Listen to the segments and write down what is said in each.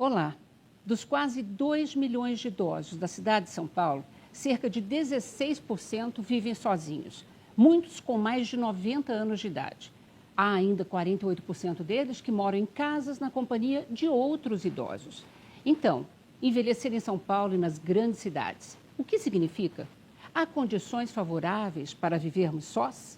Olá. Dos quase 2 milhões de idosos da cidade de São Paulo, cerca de 16% vivem sozinhos, muitos com mais de 90 anos de idade. Há ainda 48% deles que moram em casas na companhia de outros idosos. Então, envelhecer em São Paulo e nas grandes cidades, o que significa? Há condições favoráveis para vivermos sós?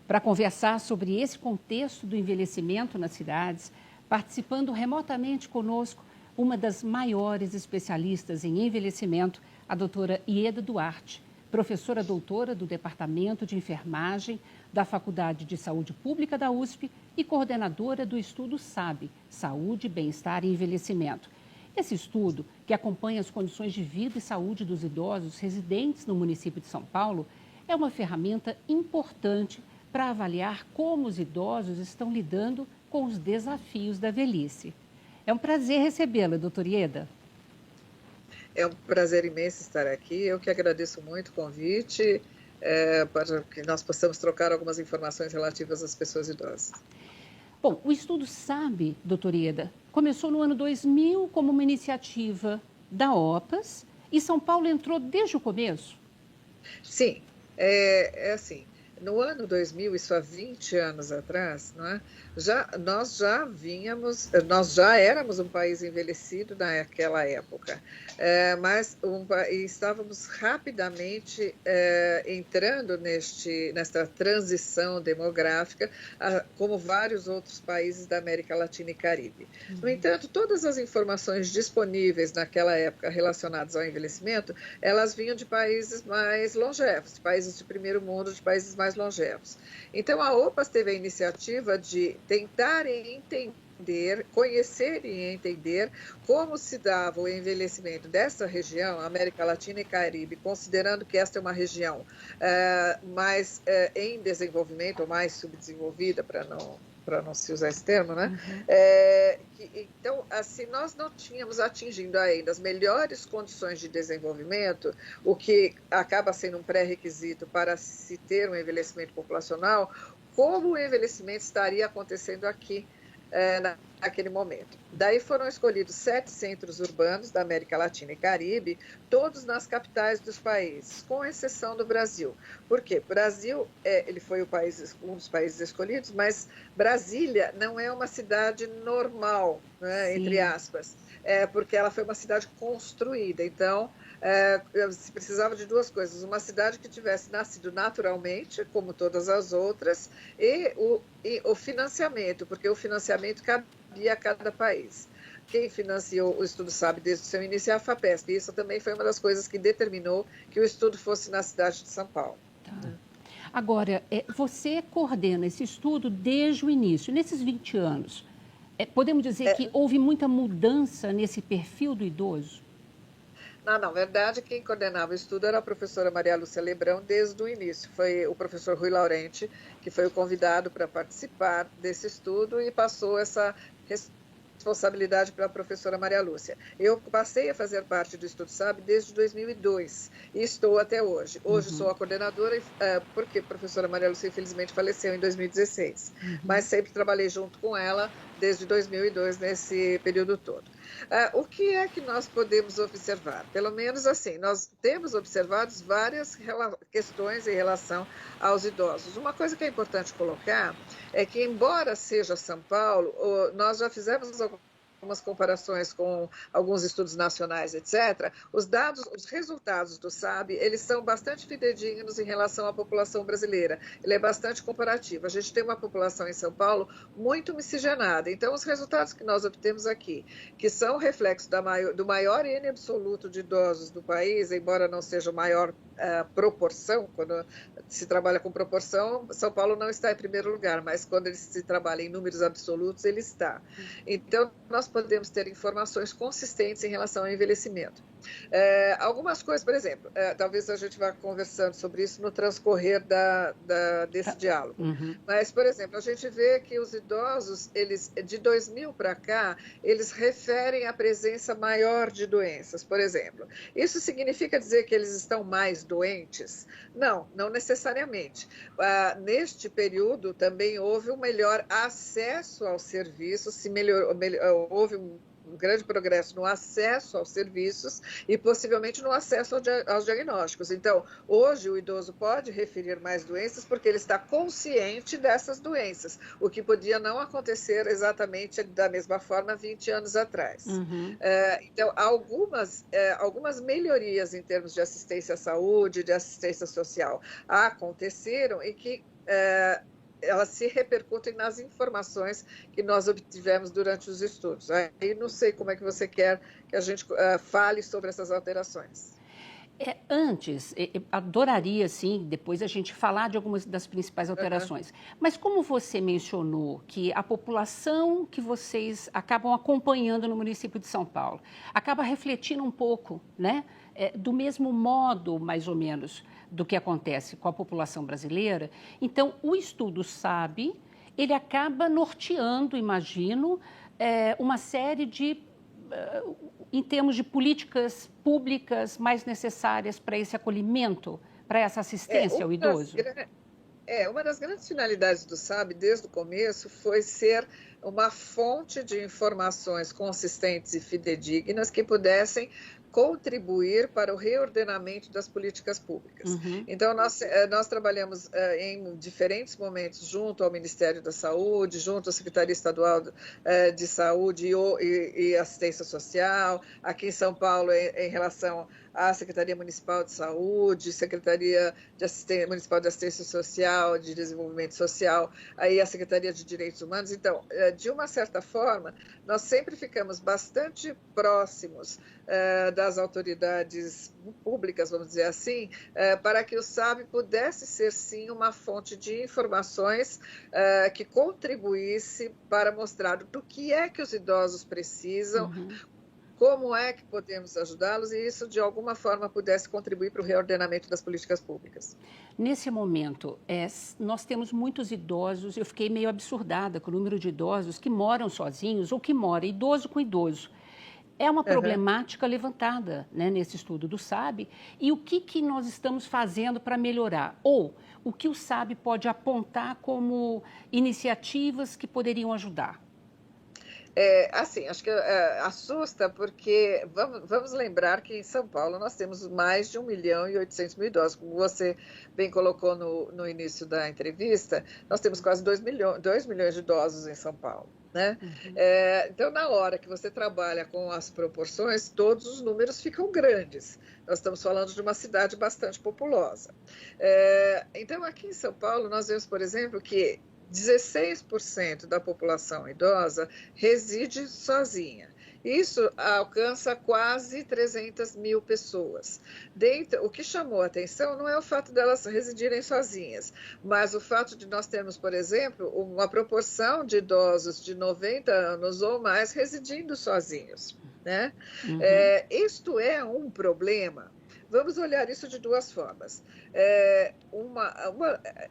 Para conversar sobre esse contexto do envelhecimento nas cidades, participando remotamente conosco, uma das maiores especialistas em envelhecimento, a doutora Ieda Duarte, professora doutora do Departamento de Enfermagem da Faculdade de Saúde Pública da USP e coordenadora do estudo SAB, Saúde, Bem-Estar e Envelhecimento. Esse estudo, que acompanha as condições de vida e saúde dos idosos residentes no município de São Paulo, é uma ferramenta importante para avaliar como os idosos estão lidando com os desafios da velhice. É um prazer recebê-la, doutora Ieda. É um prazer imenso estar aqui. Eu que agradeço muito o convite, para que nós possamos trocar algumas informações relativas às pessoas idosas. Bom, o estudo SAB, doutora Ieda, começou no ano 2000 como uma iniciativa da OPAS e São Paulo entrou desde o começo? Sim, é assim. No ano 2000, isso há 20 anos atrás, não é? Nós já éramos um país envelhecido naquela época, mas estávamos rapidamente entrando nesta transição demográfica, como vários outros países da América Latina e Caribe. No entanto, todas as informações disponíveis naquela época relacionadas ao envelhecimento, elas vinham de países mais longevos, de países de primeiro mundo, de países mais longevos. Então, a OPAS teve a iniciativa de tentar entender, conhecer e entender como se dava o envelhecimento dessa região, América Latina e Caribe, considerando que esta é uma região mais em desenvolvimento, ou mais subdesenvolvida, para não se usar esse termo, né? Então, assim, nós não tínhamos atingindo ainda as melhores condições de desenvolvimento, o que acaba sendo um pré-requisito para se ter um envelhecimento populacional, como o envelhecimento estaria acontecendo aqui naquele momento. Daí foram escolhidos 7 centros urbanos da América Latina e Caribe, todos nas capitais dos países, com exceção do Brasil. Por quê? O Brasil, ele foi um dos países escolhidos, mas Brasília não é uma cidade normal, né, entre aspas, porque ela foi uma cidade construída. Então, se precisava de duas coisas: uma cidade que tivesse nascido naturalmente, como todas as outras, e o financiamento, porque o financiamento cabia a cada país. Quem financiou o estudo SAB desde o seu início é a FAPESP, e isso também foi uma das coisas que determinou que o estudo fosse na cidade de São Paulo. Tá. Agora, você coordena esse estudo desde o início, nesses 20 anos. Podemos dizer que houve muita mudança nesse perfil do idoso? Não, na verdade, quem coordenava o estudo era a professora Maria Lúcia Lebrão desde o início. Foi o professor Rui Laurenti, que foi o convidado para participar desse estudo e passou essa responsabilidade para a professora Maria Lúcia. Eu passei a fazer parte do Estudo SAB desde 2002 e estou até hoje. Hoje sou a coordenadora, porque a professora Maria Lúcia infelizmente faleceu em 2016, mas sempre trabalhei junto com ela desde 2002, nesse período todo. O que é que nós podemos observar? Pelo menos assim, nós temos observado várias questões em relação aos idosos. Uma coisa que é importante colocar é que, embora seja São Paulo, nós já fizemos algumas comparações com alguns estudos nacionais, etc., os resultados do SAB, eles são bastante fidedignos em relação à população brasileira. Ele é bastante comparativo. A gente tem uma população em São Paulo muito miscigenada. Então, os resultados que nós obtemos aqui, que são reflexo do maior N absoluto de idosos do país, embora não seja a maior proporção, quando se trabalha com proporção, São Paulo não está em primeiro lugar, mas quando se trabalha em números absolutos, ele está. Então, nós podemos ter informações consistentes em relação ao envelhecimento. Algumas coisas, por exemplo, talvez a gente vá conversando sobre isso no transcorrer desse diálogo. Mas, por exemplo, a gente vê que os idosos, eles, de 2000 para cá, eles referem a presença maior de doenças, por exemplo. Isso significa dizer que eles estão mais doentes? Não, não necessariamente. Neste período também houve um melhor acesso ao serviço, houve um grande progresso no acesso aos serviços e possivelmente no acesso aos diagnósticos. Então, hoje o idoso pode referir mais doenças porque ele está consciente dessas doenças, o que podia não acontecer exatamente da mesma forma 20 anos atrás. Uhum. Então, algumas melhorias em termos de assistência à saúde, de assistência social aconteceram e que elas se repercutem nas informações que nós obtivemos durante os estudos. Aí não sei como é que você quer que a gente fale sobre essas alterações. Antes, adoraria, sim, depois a gente falar de algumas das principais alterações. Mas como você mencionou que a população que vocês acabam acompanhando no município de São Paulo acaba refletindo um pouco, né, do mesmo modo, mais ou menos, do que acontece com a população brasileira, então o estudo SAB, ele acaba norteando, imagino, uma série de em termos de políticas públicas mais necessárias para esse acolhimento, para essa assistência ao idoso? Uma das grandes finalidades do SAB, desde o começo, foi ser uma fonte de informações consistentes e fidedignas que pudessem contribuir para o reordenamento das políticas públicas. Uhum. Então, nós trabalhamos em diferentes momentos junto ao Ministério da Saúde, junto à Secretaria Estadual de Saúde e Assistência Social, aqui em São Paulo, em relação à Secretaria Municipal de Saúde, Secretaria Municipal de Assistência Social, de Desenvolvimento Social, aí a Secretaria de Direitos Humanos. Então, de uma certa forma, nós sempre ficamos bastante próximos das autoridades públicas, vamos dizer assim, para que o SAB pudesse ser, sim, uma fonte de informações que contribuísse para mostrar do que é que os idosos precisam, como é que podemos ajudá-los e isso, de alguma forma, pudesse contribuir para o reordenamento das políticas públicas. Nesse momento, nós temos muitos idosos, eu fiquei meio absurdada com o número de idosos que moram sozinhos ou que moram idoso com idoso. É uma problemática levantada, né, nesse estudo do SAB. E o que nós estamos fazendo para melhorar? Ou o que o SAB pode apontar como iniciativas que poderiam ajudar? Assim, acho que assusta porque vamos lembrar que em São Paulo nós temos mais de 1.800.000 idosos. Como você bem colocou no início da entrevista, nós temos quase 2 milhões de idosos em São Paulo. Né? Então, na hora que você trabalha com as proporções, todos os números ficam grandes. Nós estamos falando de uma cidade bastante populosa. Então, aqui em São Paulo, nós vemos, por exemplo, que 16% da população idosa reside sozinha. Isso alcança quase 300 mil pessoas. O que chamou a atenção não é o fato delas residirem sozinhas, mas o fato de nós termos, por exemplo, uma proporção de idosos de 90 anos ou mais residindo sozinhos. Né? Isto é um problema. Vamos olhar isso de duas formas.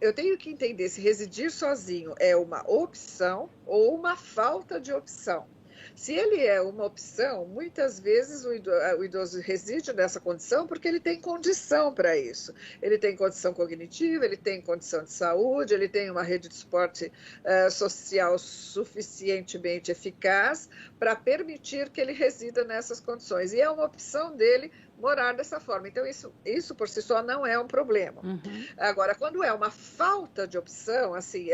Eu tenho que entender se residir sozinho é uma opção ou uma falta de opção. Se ele é uma opção, muitas vezes o idoso reside nessa condição porque ele tem condição para isso. Ele tem condição cognitiva, ele tem condição de saúde, ele tem uma rede de suporte social suficientemente eficaz para permitir que ele resida nessas condições. E é uma opção dele morar dessa forma. Então, isso por si só não é um problema. Agora, quando é uma falta de opção, assim,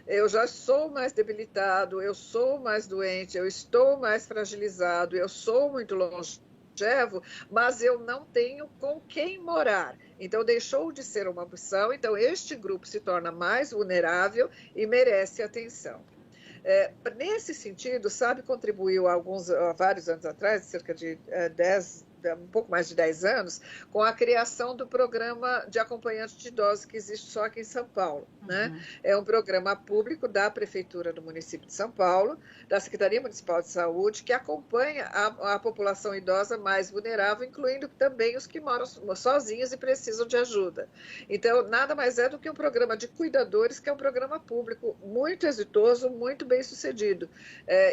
eu já sou mais debilitado, eu sou mais doente, eu estou mais fragilizado, eu sou muito longevo, mas eu não tenho com quem morar. Então, deixou de ser uma opção, então este grupo se torna mais vulnerável e merece atenção. Nesse sentido, o SAB contribuiu há vários anos atrás, cerca de um pouco mais de 10 anos, com a criação do programa de acompanhante de idosos que existe só aqui em São Paulo. Né? É um programa público da Prefeitura do município de São Paulo, da Secretaria Municipal de Saúde, que acompanha a população idosa mais vulnerável, incluindo também os que moram sozinhos e precisam de ajuda. Então, nada mais é do que um programa de cuidadores, que é um programa público muito exitoso, muito bem sucedido.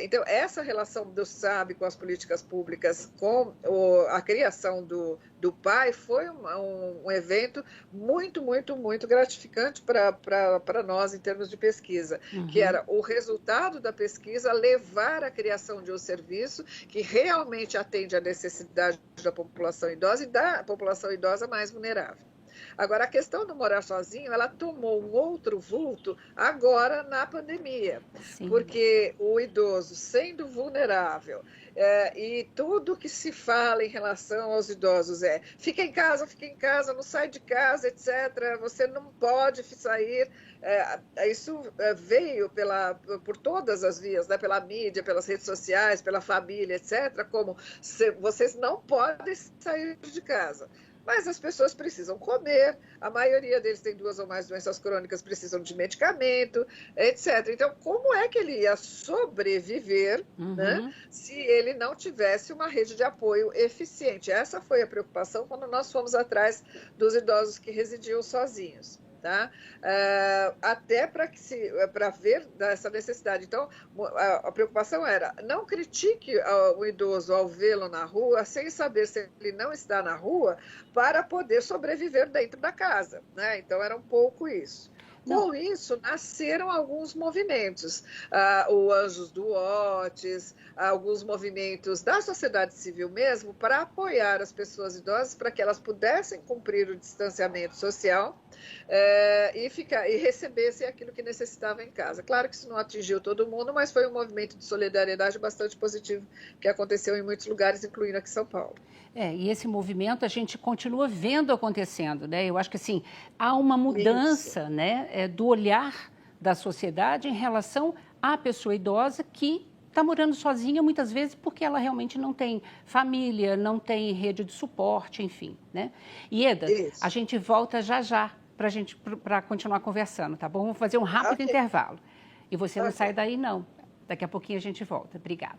Então, essa relação do SAB com as políticas públicas, com a criação do pai foi um evento muito, muito, muito gratificante para nós em termos de pesquisa, que era o resultado da pesquisa levar à criação de um serviço que realmente atende à necessidade da população idosa e da população idosa mais vulnerável. Agora, a questão do morar sozinho, ela tomou um outro vulto agora na pandemia, Sim. porque o idoso, sendo vulnerável, e tudo que se fala em relação aos idosos fica em casa, não sai de casa, etc. Você não pode sair. Isso veio por todas as vias, né? Pela mídia, pelas redes sociais, pela família, etc. Como vocês não podem sair de casa. Mas as pessoas precisam comer, a maioria deles tem 2 ou mais doenças crônicas, precisam de medicamento, etc. Então, como é que ele ia sobreviver, né, se ele não tivesse uma rede de apoio eficiente? Essa foi a preocupação quando nós fomos atrás dos idosos que residiam sozinhos. Tá? Até para ver essa necessidade. Então, a preocupação era: não critique o idoso ao vê-lo na rua, sem saber se ele não está na rua, para poder sobreviver dentro da casa, né? Então, era um pouco isso. Com isso, nasceram alguns movimentos, o Anjos do Otis, alguns movimentos da sociedade civil mesmo, para apoiar as pessoas idosas, para que elas pudessem cumprir o distanciamento social e recebessem aquilo que necessitavam em casa. Claro que isso não atingiu todo mundo, mas foi um movimento de solidariedade bastante positivo que aconteceu em muitos lugares, incluindo aqui em São Paulo. E esse movimento a gente continua vendo acontecendo, né? Eu acho que assim, há uma mudança, né, do olhar da sociedade em relação à pessoa idosa que está morando sozinha muitas vezes porque ela realmente não tem família, não tem rede de suporte, enfim, né? Ieda, a gente volta já para continuar conversando, tá bom? Vamos fazer um rápido intervalo. E você não sai daí, não. Daqui a pouquinho a gente volta. Obrigada.